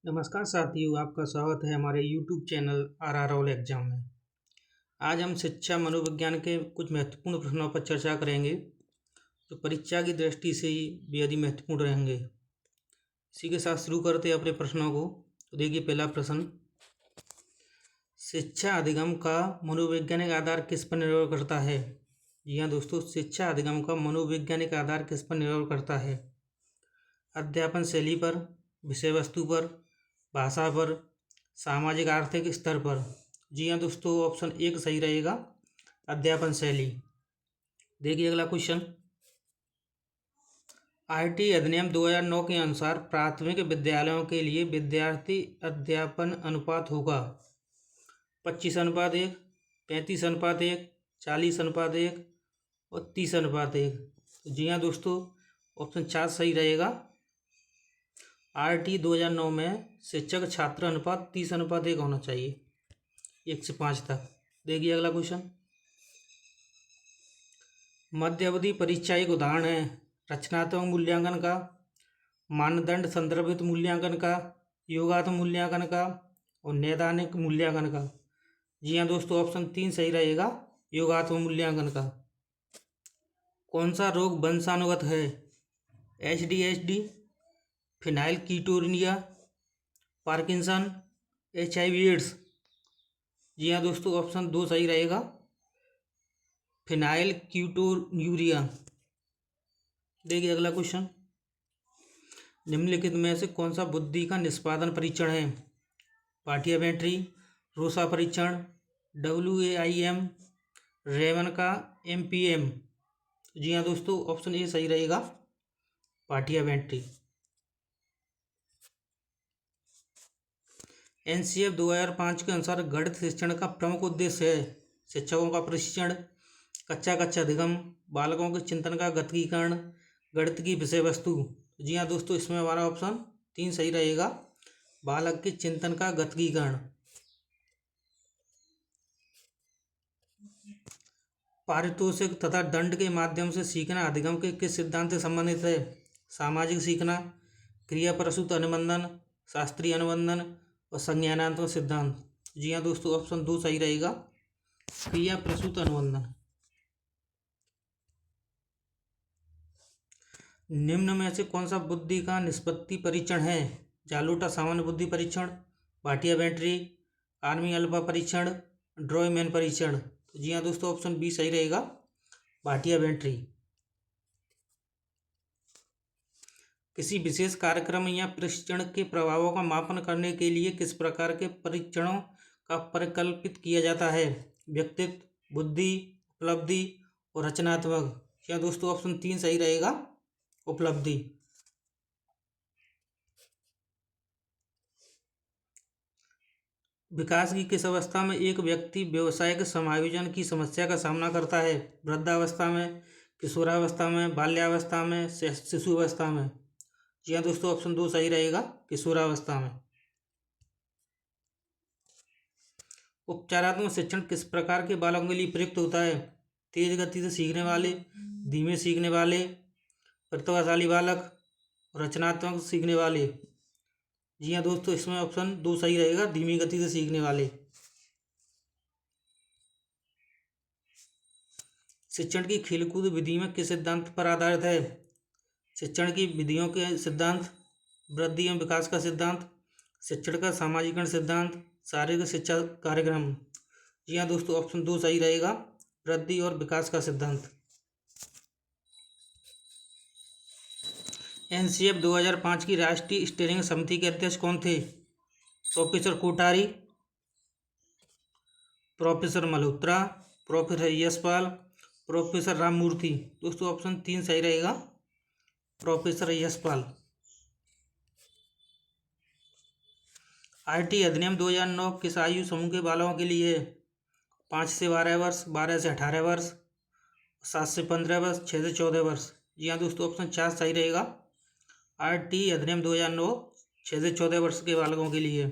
नमस्कार साथियों, आपका स्वागत है हमारे YouTube channel are all exam में। आज हम शिक्षा मनोविज्ञान के कुछ महत्वपूर्ण प्रश्नों पर चर्चा करेंगे जो परीक्षा की दृष्टि से ही बेहद ही महत्वपूर्ण रहेंगे। इसी के साथ शुरू करते हैं अपने प्रश्नों को। तो देखिए, पहला प्रश्न, शिक्षा अधिगम का मनोवैज्ञानिक आधार किस पर निर्भर करता है? जी हाँ दोस्तों, शिक्षा अधिगम का मनोवैज्ञानिक आधार किस पर निर्भर करता है? अध्यापन शैली पर, विषय वस्तु पर, भाषा पर, सामाजिक आर्थिक स्तर पर। जी हाँ दोस्तों, ऑप्शन एक सही रहेगा, अध्यापन शैली। देखिए अगला क्वेश्चन, आईटी अधिनियम 2009 के अनुसार प्राथमिक विद्यालयों के लिए विद्यार्थी अध्यापन अनुपात होगा 25:1, 35:1, 40:1 और 30:1। जी हाँ दोस्तों, ऑप्शन 4 सही रहेगा। आरटी 2009 में शिक्षक छात्र अनुपात 30:1 होना चाहिए, 1 से 5 तक। देखिए अगला क्वेश्चन, मध्य अवधि परीक्षा एक उदाहरण है रचनात्मक मूल्यांकन का, मानदंड संदर्भित मूल्यांकन का, योगात्मक मूल्यांकन का और नैदानिक मूल्यांकन का। जी हाँ दोस्तों, ऑप्शन 3 सही रहेगा, योगात्मक मूल्यांकन का। कौन सा रोग वंशानुगत है? एचडीएचडी, फिनाइल कीटोनिया, पार्किंसन, HIV एड्स। जी हाँ दोस्तों, ऑप्शन 2 सही रहेगा, फिनाइल कीटोन्यूरिया। देखिए अगला क्वेश्चन, निम्नलिखित में से कौन सा बुद्धि का निष्पादन परीक्षण है? पाठ्यमेट्री, रोसा परीक्षण, WAIM, रेवन का MPM। जी हाँ दोस्तों, ऑप्शन ए सही रहेगा, पाठ्यमेट्री। NCF 2005 के अनुसार गणित शिक्षण का प्रमुख उद्देश्य है शिक्षकों का प्रशिक्षण, कक्षा अधिगम, बालकों के चिंतन का गतिकीकरण, गणित की विषय वस्तु। जी हाँ दोस्तों, इसमें हमारा ऑप्शन 3 सही रहेगा, बालक के चिंतन का गतिकीकरण। पारितोषिक तथा दंड के माध्यम से सीखना अधिगम के किस सिद्धांत से संबंधित है? सामाजिक सीखना, क्रिया प्रसूत अनुबंधन, शास्त्रीय अनुबंधन और संज्ञानात्मक सिद्धांत। जी हाँ दोस्तों, ऑप्शन 2 सही रहेगा, क्रिया प्रसूत अनुबंधन। निम्न में से कौन सा बुद्धि का निष्पत्ति परीक्षण है? जालोटा सामान्य बुद्धि परीक्षण, भाटिया बैटरी, आर्मी अल्फा परीक्षण, ड्रॉयमैन परीक्षण। तो जी हाँ दोस्तों, ऑप्शन बी सही रहेगा, भाटिया बैटरी। किसी विशेष कार्यक्रम या प्रशिक्षण के प्रभावों का मापन करने के लिए किस प्रकार के परीक्षणों का परिकल्पित किया जाता है? व्यक्तित्व, बुद्धि, उपलब्धि और रचनात्मक। या दोस्तों, ऑप्शन 3 सही रहेगा, उपलब्धि। विकास की किस अवस्था में एक व्यक्ति व्यावसायिक समायोजन की समस्या का सामना करता है? वृद्धावस्था में, किशोरावस्था में, बाल्यावस्था में, शिशुअवस्था में। जी हाँ दोस्तों, ऑप्शन 2 सही रहेगा, किशोरावस्था में। उपचारात्मक शिक्षण किस प्रकार के बालकों के लिए प्रयुक्त होता है? तेज गति से सीखने वाले, धीमे सीखने वाले, प्रतिभाशाली बालक, रचनात्मक सीखने वाले। जी हाँ दोस्तों, इसमें ऑप्शन 2 सही रहेगा, धीमी गति से सीखने वाले। शिक्षण की खेलकूद विधि में किस सिद्धांत पर आधारित है? शिक्षण की विधियों के सिद्धांत, वृद्धि एवं विकास का सिद्धांत, शिक्षण का सामाजिकरण सिद्धांत, शारीरिक शिक्षा कार्यक्रम। जी हाँ दोस्तों, ऑप्शन 2 सही रहेगा, वृद्धि और विकास का सिद्धांत। NCF 2005 की राष्ट्रीय स्टीयरिंग समिति के अध्यक्ष कौन थे? Professor Kothari, professor Malhotra, professor Yashpal, professor Ramamurti. दोस्तों, ऑप्शन 3 सही रहेगा, प्रोफेसर यशपाल। आईटी अधिनियम 2009 किस आयु समूह के बालकों के लिए है? 5 से 12 वर्ष, 12 से 18 वर्ष, 7 से 15 वर्ष, 6 से 14 वर्ष। जी हाँ दोस्तों, ऑप्शन 4 सही रहेगा, आरटी अधिनियम 2009 6 से 14 वर्ष के बालकों के लिए।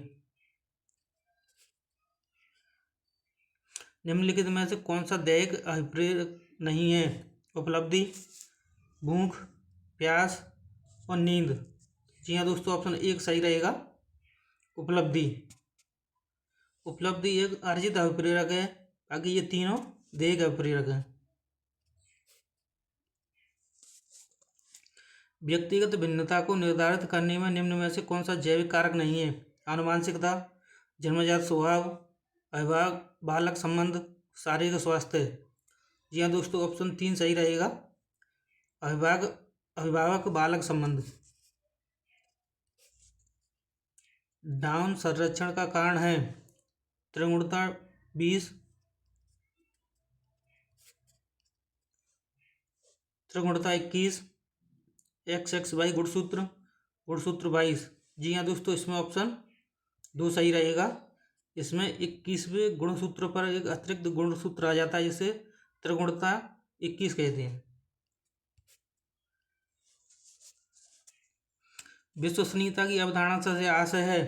निम्नलिखित में से कौन सा दैहिक अभिप्रेरक नहीं है? उपलब्धि, भूख, प्यास और नींद। जी हाँ दोस्तों, ऑप्शन 1 सही रहेगा, उपलब्धि। उपलब्धि एक अर्जित अभिप्रेरक है, बाकी ये तीनों देह अभिप्रेरक हैं। व्यक्तिगत भिन्नता को निर्धारित करने में निम्न में से कौन सा जैविक कारक नहीं है? आनुवांशिकता, जन्मजात स्वभाव, अभिभावक बालक संबंध, शारीरिक स्वास्थ्य। जी हाँ दोस्तों, ऑप्शन 3 सही रहेगा, अभिभावक बालक संबंध। डाउन संरक्षण का कारण है त्रिगुणता 20, त्रिगुणता 21, XXY गुणसूत्र 22। जी हाँ दोस्तों, इसमें ऑप्शन 2 सही रहेगा। इसमें 21वें गुणसूत्र पर एक अतिरिक्त गुणसूत्र आ जाता है, जिसे त्रिगुणता 21 कहते हैं। विश्वसनीयता की अवधारणा से आशय है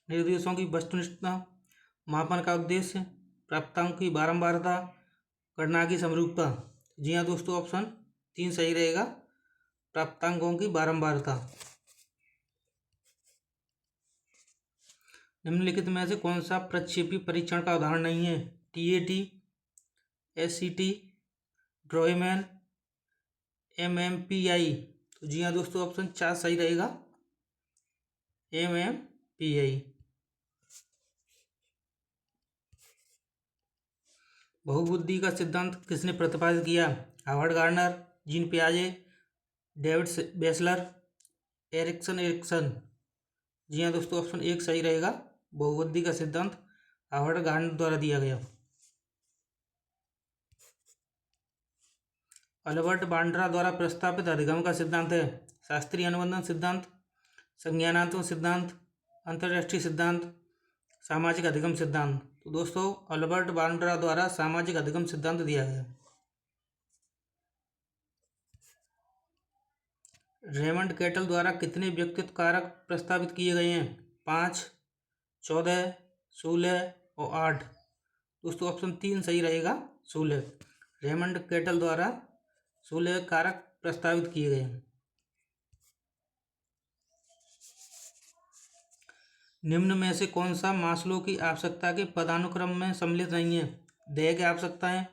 निर्देशों की वस्तुनिष्ठता, मापन का उद्देश्य, प्राप्तांक की बारंबारता, गणना की समरूपता। जी हाँ दोस्तों, ऑप्शन 3 सही रहेगा, प्राप्तांकों की बारंबारता। निम्नलिखित में से कौन सा प्रक्षेपी परीक्षण का उदाहरण नहीं है? TAT, SCT, ड्रॉयमैन, MMPI। तो जी हाँ दोस्तों, ऑप्शन 4 सही रहेगा, MMPI। बहुबुद्धि का सिद्धांत किसने प्रतिपादित किया? हार्वर्ड गार्डनर, जीन पियाजे, डेविड बेसलर, एरिक्सन। जी हाँ दोस्तों, ऑप्शन 1 सही रहेगा, बहुबुद्धि का सिद्धांत हार्वर्ड गार्डनर द्वारा दिया गया। अल्बर्ट बांड्रा द्वारा प्रस्तावित अधिगम का सिद्धांत है शास्त्रीय अनुबंधन सिद्धांत, संज्ञानात्मक सिद्धांत, अंतर्राष्ट्रीय सिद्धांत, सामाजिक अधिगम सिद्धांत। तो दोस्तों, अल्बर्ट बांड्रा द्वारा सामाजिक अधिगम सिद्धांत दिया गया। रेमंड कैटल द्वारा कितने व्यक्तित्व कारक प्रस्तावित किए गए हैं? 5, 14, 16 और 8। दोस्तों, ऑप्शन 3 सही रहेगा, 16। रेमंड कैटल द्वारा 16 कारक प्रस्तावित किए गए हैं। निम्न में से कौन सा मास्लो की आवश्यकता के पदानुक्रम में सम्मिलित नहीं है? देह की आवश्यकताएं,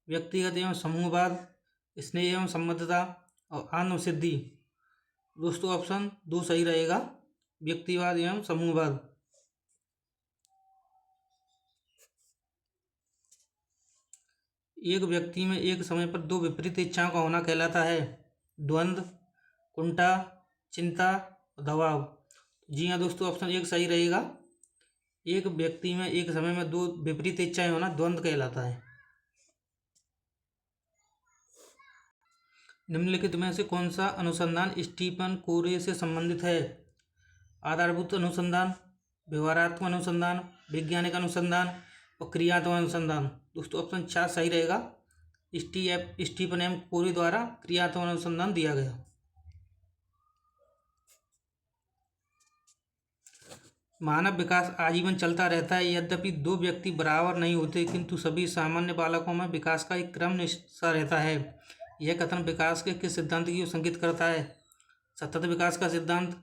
व्यक्तिगत एवं समूहवाद, स्नेह एवं संबद्धता और आत्मसिद्धि। दोस्तों, ऑप्शन 2 सही रहेगा, व्यक्तिवाद एवं समूहवाद। एक व्यक्ति में एक समय पर 2 विपरीत इच्छाओं का होना कहलाता है द्वंद्व, कुंठा, चिंता, दबाव। जी हाँ दोस्तों, ऑप्शन 1 सही रहेगा, एक व्यक्ति में एक समय में 2 विपरीत इच्छाएं होना द्वंद्व कहलाता है। निम्नलिखित में से कौन सा अनुसंधान स्टीफन कोरे से संबंधित है? आधारभूत अनुसंधान, व्यवहारात्मक अनुसंधान, वैज्ञानिक अनुसंधान और क्रियात्मक अनुसंधान। दोस्तों, ऑप्शन 4 सही रहेगा, स्टीफन एम कोरे द्वारा क्रियात्मक अनुसंधान दिया गया। मानव विकास आजीवन चलता रहता है, यद्यपि 2 व्यक्ति बराबर नहीं होते, किंतु सभी सामान्य बालकों में विकास का एक क्रम सा रहता है। यह कथन विकास के किस सिद्धांत की ओर संकेत करता है? सतत विकास का सिद्धांत,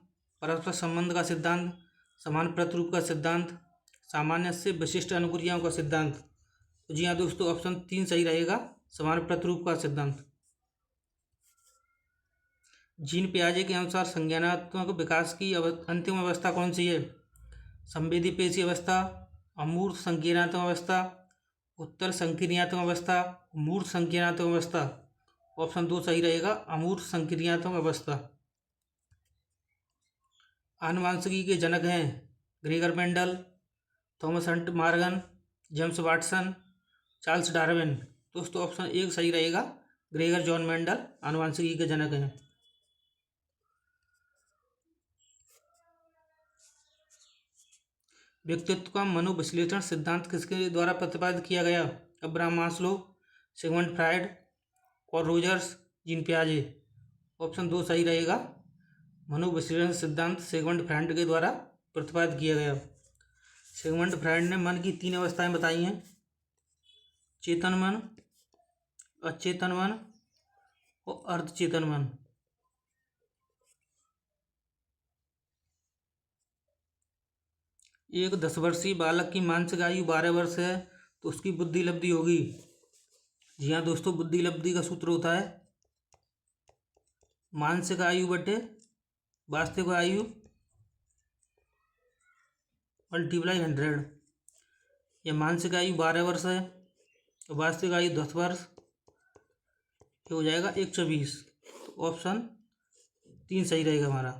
परस्पर संबंध का सिद्धांत, समान प्रतिरूप का सिद्धांत, सामान्य से विशिष्ट अनुक्रियाओं का सिद्धांत। तो जी हाँ दोस्तों, ऑप्शन 3 सही रहेगा, समान प्रतिरूप का सिद्धांत। जीन पियाजे के अनुसार संज्ञानात्मक विकास की अंतिम अवस्था कौन सी है? संवेदी पेशी अवस्था, अमूर्त संकीर्णात्मक अवस्था, उत्तर संकीर्णात्मक अवस्था, मूर्त संकीर्णात्मक अवस्था। ऑप्शन 2 सही रहेगा, अमूर्त संकीर्णात्मक अवस्था। आनुवांशिकी के जनक हैं Gregor Mendel, Thomas Hunt Morgan, James Watson, Charles Darwin. दोस्तों, ऑप्शन 1 सही रहेगा, ग्रेगर जॉन मेंडल आनुवांशिकी के जनक हैं। व्यक्तित्व का मनोविश्लेषण सिद्धांत किसके द्वारा प्रतिपादित किया गया? अब्राहम मास्लो, सिगमंड फ्रायड, और रोजर्स, जीन पियाजे। ऑप्शन 2 सही रहेगा, मनोविश्लेषण सिद्धांत सिगमंड फ्रायड के द्वारा प्रतिपादित किया गया। सिगमंड फ्रायड ने मन की 3 अवस्थाएं बताई हैं, चेतन मन, अचेतन मन और अर्धचेतन मन। एक 10 वर्षीय बालक की मानसिक आयु 12 वर्ष है तो उसकी बुद्धि लब्धि होगी। जी हाँ दोस्तों, बुद्धि लब्धि का सूत्र होता है मानसिक आयु बटे वास्तविक आयु मल्टीप्लाई 100। या मानसिक आयु 12 वर्ष है तो वास्तविक आयु 10 वर्ष, ये हो जाएगा 120। तो ऑप्शन 3 सही रहेगा हमारा।